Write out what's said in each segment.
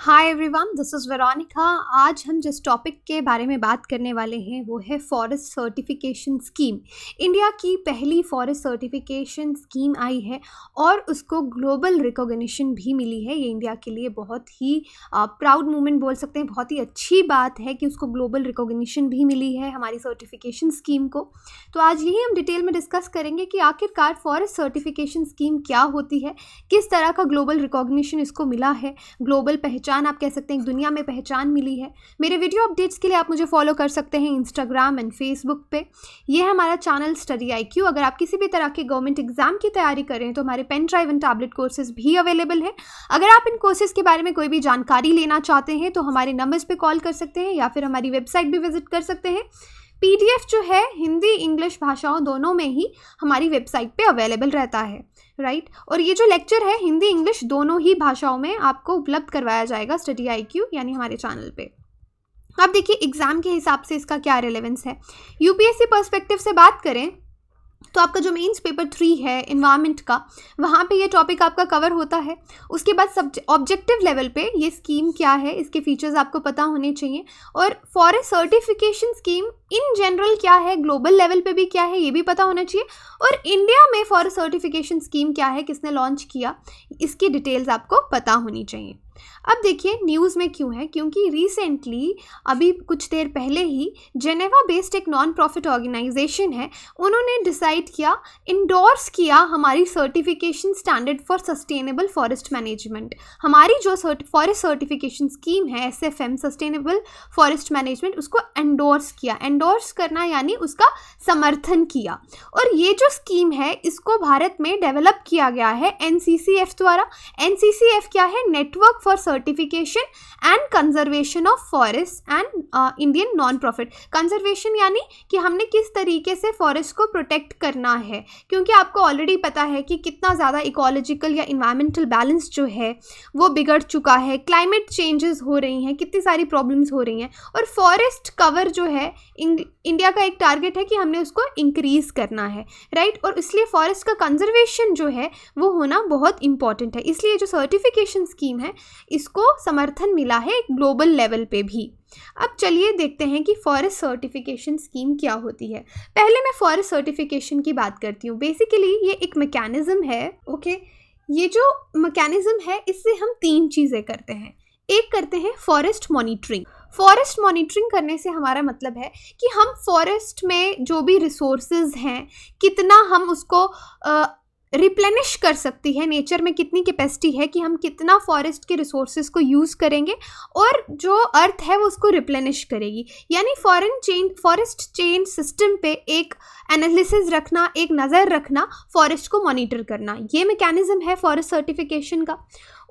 Hi everyone, this is Veronica. आज हम जिस टॉपिक के बारे में बात करने वाले हैं वो है फॉरेस्ट सर्टिफिकेशन स्कीम। इंडिया की पहली फॉरेस्ट सर्टिफिकेशन स्कीम आई है और उसको ग्लोबल रिकॉग्निशन भी मिली है। ये इंडिया के लिए बहुत ही प्राउड मोमेंट बोल सकते हैं, बहुत ही अच्छी बात है कि उसको ग्लोबल रिकॉग्निशन भी मिली है हमारी सर्टिफिकेशन स्कीम को। तो आज यही हम डिटेल में डिस्कस करेंगे कि आखिरकार फॉरेस्ट सर्टिफिकेशन स्कीम क्या होती है, किस तरह का ग्लोबल रिकॉग्निशन इसको मिला है, ग्लोबल पहचान आप कह सकते हैं, दुनिया में पहचान मिली है। मेरे वीडियो अपडेट्स के लिए आप मुझे फॉलो कर सकते हैं इंस्टाग्राम एंड फेसबुक पे। ये है हमारा चैनल स्टडी IQ। अगर आप किसी भी तरह के गवर्नमेंट एग्जाम की तैयारी कर रहे हैं तो हमारे pen drive and tablet courses भी अवेलेबल है। अगर आप इन कोर्सेज के बारे में कोई भी जानकारी लेना चाहते हैं तो हमारे नंबर्स पे कॉल कर सकते हैं या फिर हमारी वेबसाइट भी विजिट कर सकते हैं। PDF जो है हिंदी इंग्लिश भाषाओं दोनों में ही हमारी वेबसाइट पे अवेलेबल रहता है, राइट। और ये जो लेक्चर है हिंदी इंग्लिश दोनों ही भाषाओं में आपको उपलब्ध करवाया जाएगा स्टडी IQ यानी हमारे चैनल पे। अब देखिए एग्जाम के हिसाब से इसका क्या रिलेवेंस है। UPSC पर्सपेक्टिव से बात करें तो आपका जो मेंस पेपर 3 है इन्वायरमेंट का, वहाँ पे ये टॉपिक आपका कवर होता है। उसके बाद ऑब्जेक्टिव लेवल पे ये स्कीम क्या है, इसके फीचर्स आपको पता होने चाहिए। और forest certification scheme in general क्या है, ग्लोबल लेवल पे भी क्या है, ये भी पता होना चाहिए। और इंडिया में फॉरेस्ट सर्टिफिकेशन स्कीम क्या है, किसने लॉन्च किया, इसकी डिटेल्स आपको पता होनी चाहिए। अब देखिए न्यूज़ में क्यों है, क्योंकि रिसेंटली अभी कुछ देर पहले ही जेनेवा बेस्ड एक नॉन प्रॉफिट ऑर्गेनाइजेशन है, उन्होंने डिसाइड किया, इंडोर्स किया हमारी certification standard for sustainable forest management. हमारी जो फॉरेस्ट सर्टिफिकेशन स्कीम है SFM सस्टेनेबल फॉरेस्ट मैनेजमेंट, उसको एंडोर्स किया। एंडोर्स करना यानी उसका समर्थन किया। और ये जो स्कीम है इसको भारत में डेवलप किया गया है NCCF द्वारा। NCCF क्या है, network for certification and conservation of forest and Indian non profit. Conservation यानी कि हमने किस तरीके से फॉरेस्ट को प्रोटेक्ट करना है, क्योंकि आपको ऑलरेडी पता है कि कितना ज़्यादा इकोलॉजिकल या इन्वायरमेंटल बैलेंस जो है वो बिगड़ चुका है, क्लाइमेट चेंजेस हो रही हैं, कितनी सारी प्रॉब्लम्स हो रही हैं। और फॉरेस्ट कवर जो है इंडिया का एक टारगेट है कि हमने उसको इंक्रीज़ करना है, राइट। और इसलिए फॉरेस्ट का कंजर्वेशन जो है वो होना बहुत इंपॉर्टेंट है। इसलिए जो सर्टिफिकेशन स्कीम है इसको समर्थन मिला है ग्लोबल लेवल पे भी। अब चलिए देखते हैं कि फॉरेस्ट सर्टिफिकेशन स्कीम क्या होती है। पहले मैं फॉरेस्ट सर्टिफिकेशन की बात करती हूँ। बेसिकली ये एक मैकेनिज्म है, ओके। ये जो मैकेनिज्म है इससे हम 3 चीज़ें करते हैं। एक करते हैं फॉरेस्ट मॉनिटरिंग। फॉरेस्ट मॉनिटरिंग करने से हमारा मतलब है कि हम फॉरेस्ट में जो भी रिसोर्सेज हैं कितना हम उसको रिप्लेनिश कर सकती है, नेचर में कितनी कैपेसिटी है कि हम कितना फॉरेस्ट के रिसोर्सेज को यूज़ करेंगे और जो अर्थ है वो उसको रिप्लेनिश करेगी। यानी फॉरेस्ट चेन सिस्टम पे एक एनालिसिस रखना, एक नज़र रखना, फॉरेस्ट को मॉनिटर करना, ये मैकेनिज्म है फॉरेस्ट सर्टिफिकेशन का।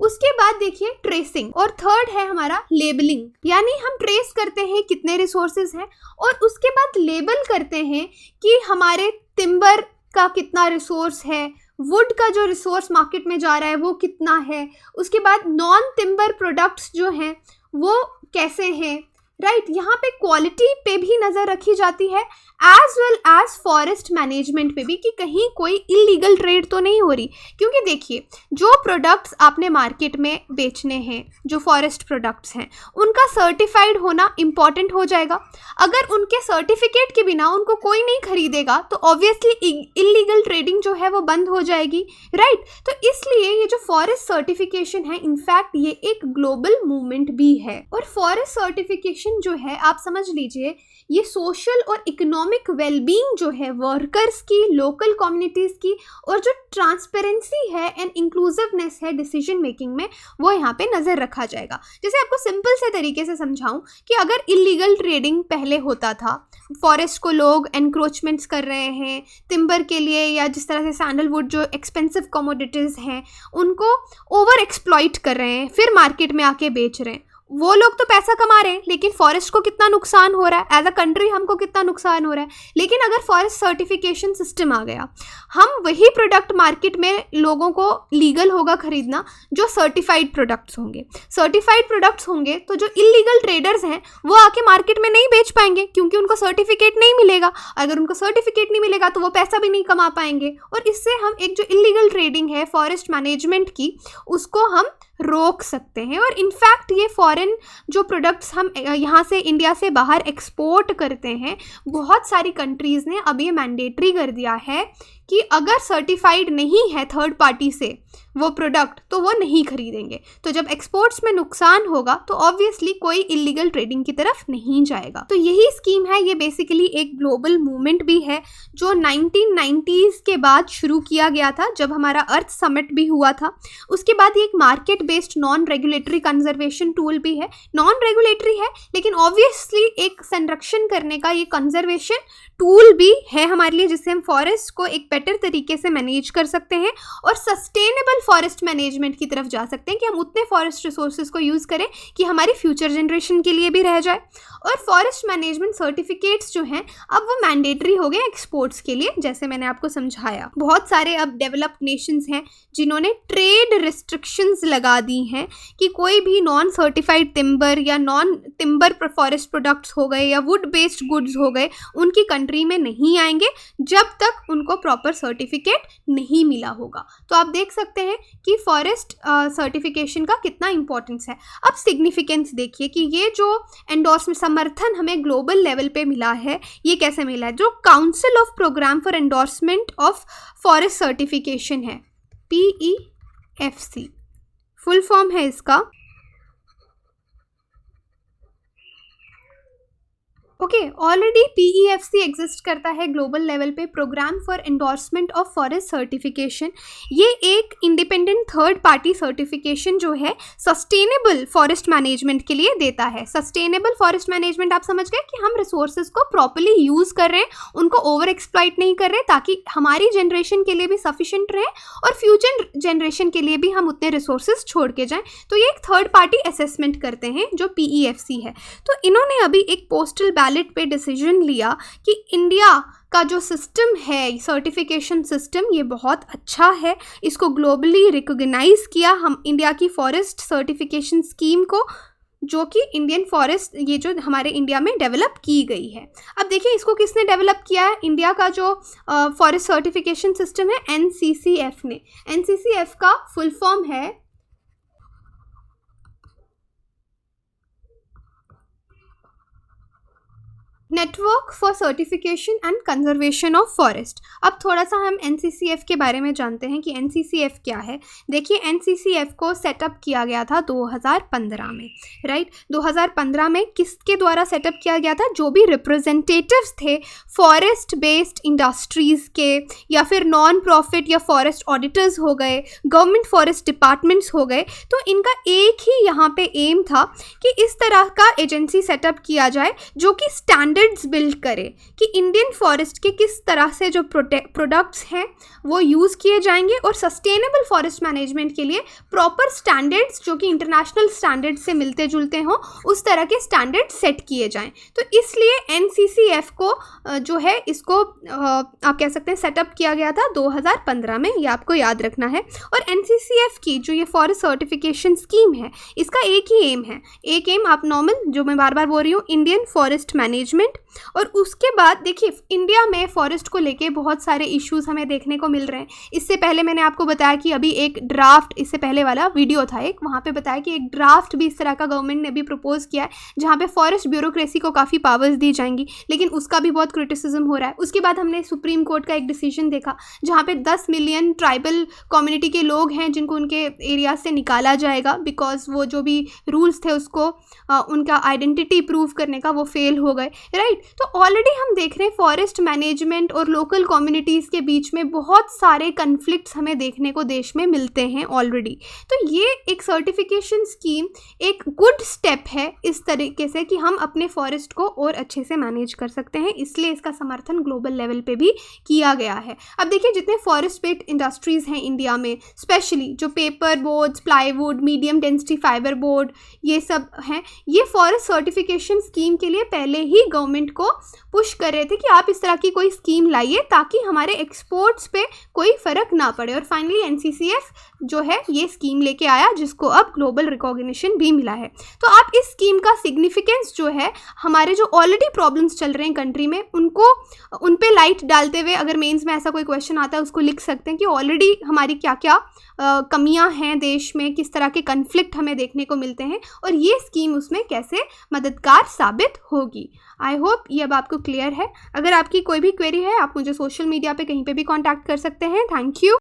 उसके बाद देखिए ट्रेसिंग, और थर्ड है हमारा लेबलिंग। यानी हम ट्रेस करते हैं कितने रिसोर्सेज हैं और उसके बाद लेबल करते हैं कि हमारे टिम्बर का कितना रिसोर्स है, वुड का जो रिसोर्स मार्केट में जा रहा है वो कितना है, उसके बाद नॉन टिम्बर प्रोडक्ट्स जो हैं वो कैसे हैं, राइट। यहाँ पे क्वालिटी पे भी नज़र रखी जाती है as well as forest management पे भी कि कहीं कोई इलीगल ट्रेड तो नहीं हो रही। क्योंकि देखिए जो प्रोडक्ट्स आपने मार्केट में बेचने हैं, जो फॉरेस्ट प्रोडक्ट्स हैं, उनका सर्टिफाइड होना इम्पॉर्टेंट हो जाएगा। अगर उनके सर्टिफिकेट के बिना उनको कोई नहीं खरीदेगा तो ऑब्वियसली इलीगल ट्रेडिंग जो है वो बंद हो जाएगी, राइट। तो इसलिए ये जो फॉरेस्ट सर्टिफिकेशन है इनफैक्ट ये एक ग्लोबल मूवमेंट भी है। और फॉरेस्ट सर्टिफिकेशन जो है आप समझ लीजिए ये सोशल और इकोनॉमिक वेलबींग जो है वर्कर्स की, लोकल कम्युनिटीज़ की, और जो ट्रांसपेरेंसी है एंड इंक्लूसिवनेस है डिसीजन मेकिंग में, वो यहाँ पे नज़र रखा जाएगा। जैसे आपको सिंपल से तरीके से समझाऊं कि अगर इलीगल ट्रेडिंग पहले होता था, फॉरेस्ट को लोग एनक्रोचमेंट्स कर रहे हैं टिम्बर के लिए, या जिस तरह से सैंडलवुड जो एक्सपेंसिव कमोडिटीज़ हैं उनको ओवर एक्सप्लॉइट कर रहे हैं, फिर मार्केट में आके बेच रहे हैं, वो लोग तो पैसा कमा रहे हैं लेकिन फॉरेस्ट को कितना नुकसान हो रहा है, एज अ कंट्री हमको कितना नुकसान हो रहा है। लेकिन अगर फॉरेस्ट सर्टिफिकेशन सिस्टम आ गया, हम वही प्रोडक्ट मार्केट में लोगों को लीगल होगा खरीदना जो सर्टिफाइड प्रोडक्ट्स होंगे। सर्टिफाइड प्रोडक्ट्स होंगे तो जो इलीगल ट्रेडर्स हैं वो आके मार्केट में नहीं बेच पाएंगे क्योंकि उनको सर्टिफिकेट नहीं मिलेगा। अगर उनको सर्टिफिकेट नहीं मिलेगा तो वो पैसा भी नहीं कमा पाएंगे, और इससे हम एक जो इलीगल ट्रेडिंग है फॉरेस्ट मैनेजमेंट की उसको हम रोक सकते हैं। और इनफैक्ट ये फॉरेन जो प्रोडक्ट्स हम यहाँ से इंडिया से बाहर एक्सपोर्ट करते हैं, बहुत सारी कंट्रीज़ ने अब ये मैंडेटरी कर दिया है कि अगर सर्टिफाइड नहीं है थर्ड पार्टी से वो प्रोडक्ट तो वो नहीं खरीदेंगे। तो जब एक्सपोर्ट्स में नुकसान होगा तो ऑब्वियसली कोई इलीगल ट्रेडिंग की तरफ नहीं जाएगा। तो यही स्कीम है, ये बेसिकली एक ग्लोबल मूवमेंट भी है जो 1990s के बाद शुरू किया गया था, जब हमारा अर्थ समिट भी हुआ था। उसके बाद ये एक market based non regulatory conservation tool भी है। नॉन रेगुलेटरी है लेकिन ऑब्वियसली एक संरक्षण करने का ये कंजर्वेशन टूल भी है हमारे लिए, जिससे हम फॉरेस्ट को एक बेटर तरीके से मैनेज कर सकते हैं और सस्टेनेबल फॉरेस्ट मैनेजमेंट की तरफ जा सकते हैं कि हम उतने फॉरेस्ट रिसोर्सेज को यूज़ करें कि हमारी फ्यूचर जनरेशन के लिए भी रह जाए। और फॉरेस्ट मैनेजमेंट सर्टिफिकेट्स जो हैं अब वो मैंडेटरी हो गए एक्सपोर्ट्स के लिए, जैसे मैंने आपको समझाया। बहुत सारे अब डेवलप्ड नेशंस हैं जिन्होंने ट्रेड रिस्ट्रिक्शंस लगा दी हैं कि कोई भी नॉन सर्टिफाइड टिम्बर या नॉन टिम्बर फॉरेस्ट प्रोडक्ट्स हो गए या वुड बेस्ड गुड्स हो गए, उनकी कंट्री में नहीं आएंगे जब तक उनको प्रॉपर सर्टिफिकेट नहीं मिला होगा। तो आप देख सकते हैं कि फॉरेस्ट सर्टिफिकेशन का कितना इंपॉर्टेंस है। अब सिग्निफिकेंस देखिए कि ये जो एंडोर्समेंट समर्थन हमें ग्लोबल लेवल पे मिला है, ये कैसे मिला है। जो council of programme for endorsement of forest certification है, PEFC फुल फॉर्म है इसका। ओके, ऑलरेडी PEFC एग्जिस्ट करता है ग्लोबल लेवल पे, programme for endorsement of forest certification. ये एक इंडिपेंडेंट थर्ड पार्टी सर्टिफिकेशन जो है सस्टेनेबल फॉरेस्ट मैनेजमेंट के लिए देता है। सस्टेनेबल फॉरेस्ट मैनेजमेंट आप समझ गए कि हम रिसोर्सेज को प्रॉपर्ली यूज़ कर रहे हैं, उनको ओवर एक्सप्लॉइट नहीं कर रहे, ताकि हमारी जनरेशन के लिए भी सफिशेंट रहे और फ्यूचर जनरेशन के लिए भी हम उतने रिसोर्सेज छोड़ के जाएँ। तो ये एक थर्ड पार्टी असेसमेंट करते हैं जो PEFC है। तो इन्होंने अभी एक पोस्टल बैलेट पे डिसीजन लिया कि इंडिया का जो सिस्टम है सर्टिफिकेशन सिस्टम, ये बहुत अच्छा है, इसको ग्लोबली रिकॉग्नाइज किया हम इंडिया की फॉरेस्ट सर्टिफिकेशन स्कीम को, जो कि इंडियन फॉरेस्ट ये जो हमारे इंडिया में डेवलप की गई है। अब देखिए इसको किसने डेवलप किया है। इंडिया का जो फॉरेस्ट सर्टिफिकेशन सिस्टम है NCCF ने। NCCF का फुल फॉर्म है network for certification and conservation of forest. अब थोड़ा सा हम NCCF के बारे में जानते हैं कि NCCF क्या है। देखिए NCCF को सेटअप किया गया था 2015 में, राइट। 2015 में किसके द्वारा सेटअप किया गया था। जो भी रिप्रेजेंटेटिव्स थे फॉरेस्ट बेस्ड इंडस्ट्रीज़ के, या फिर नॉन प्रॉफिट या फॉरेस्ट ऑडिटर्स हो गए, गवर्नमेंट फॉरेस्ट डिपार्टमेंट्स हो गए, तो इनका एक ही यहाँ पे एम था कि इस तरह का एजेंसी सेटअप किया जाए जो कि स्टैंडर्ड्स बिल्ड करे कि इंडियन फॉरेस्ट के किस तरह से जो प्रोडक्ट्स हैं वो यूज़ किए जाएंगे और सस्टेनेबल फॉरेस्ट मैनेजमेंट के लिए प्रॉपर स्टैंडर्ड्स जो कि इंटरनेशनल स्टैंडर्ड से मिलते जुलते हों, उस तरह के स्टैंडर्ड सेट किए जाएं। तो इसलिए NCCF को जो है इसको आप कह सकते हैं सेटअप किया गया था 2015 में, ये आपको याद रखना है। और NCCF की जो ये फॉरेस्ट सर्टिफिकेशन स्कीम है, इसका एक ही एम है, एक एम आप नॉर्मल जो मैं बार बार बोल रही हूँ, इंडियन फॉरेस्ट मैनेजमेंट। और उसके बाद देखिए इंडिया में फॉरेस्ट को लेके बहुत सारे इश्यूज हमें देखने को मिल रहे हैं। इससे पहले मैंने आपको बताया कि अभी एक ड्राफ्ट, इससे पहले वाला वीडियो था एक, वहाँ पे बताया कि एक ड्राफ्ट भी इस तरह का गवर्नमेंट ने भी प्रपोज किया है जहाँ पे फॉरेस्ट ब्यूरोक्रेसी को काफ़ी पावर्स दी जाएंगी, लेकिन उसका भी बहुत क्रिटिसिज्म हो रहा है। उसके बाद हमने सुप्रीम कोर्ट का एक डिसीजन देखा जहाँ पे 10 मिलियन ट्राइबल कम्युनिटी के लोग हैं जिनको उनके एरिया से निकाला जाएगा, बिकॉज वो जो भी रूल्स थे उसको उनका आइडेंटिटी प्रूव करने का वो फेल हो गए, राइट। तो ऑलरेडी हम देख रहे हैं फॉरेस्ट मैनेजमेंट और लोकल कम्युनिटीज़ के बीच में बहुत सारे कन्फ्लिक्ट्स हमें देखने को देश में मिलते हैं ऑलरेडी। तो ये एक सर्टिफिकेशन स्कीम एक गुड स्टेप है इस तरीके से कि हम अपने फॉरेस्ट को और अच्छे से मैनेज कर सकते हैं, इसलिए इसका समर्थन ग्लोबल लेवल पे भी किया गया है। अब देखिए जितने फॉरेस्ट बेस्ड इंडस्ट्रीज़ हैं इंडिया में, स्पेशली जो paper boards, plywood, medium density fibre board, ये सब हैं, ये फॉरेस्ट सर्टिफिकेशन स्कीम के लिए पहले ही गवर्नमेंट गवर्नमेंट को पुश कर रहे थे कि आप इस तरह की कोई स्कीम लाइए ताकि हमारे एक्सपोर्ट्स पे कोई फ़र्क ना पड़े। और फाइनली एनसीसीएफ जो है ये स्कीम लेके आया जिसको अब ग्लोबल रिकॉग्निशन भी मिला है। तो आप इस स्कीम का सिग्निफिकेंस जो है हमारे जो ऑलरेडी प्रॉब्लम्स चल रहे हैं कंट्री में उन पे लाइट डालते हुए, अगर मेंस में ऐसा कोई क्वेश्चन आता है उसको लिख सकते हैं कि ऑलरेडी हमारी क्या क्या कमियां हैं देश में, किस तरह के कन्फ्लिक्ट हमें देखने को मिलते हैं और ये स्कीम उसमें कैसे मददगार साबित होगी। आई होप ये अब आपको क्लियर है। अगर आपकी कोई भी क्वेरी है आप मुझे सोशल मीडिया पे कहीं पे भी कांटेक्ट कर सकते हैं। Thank you.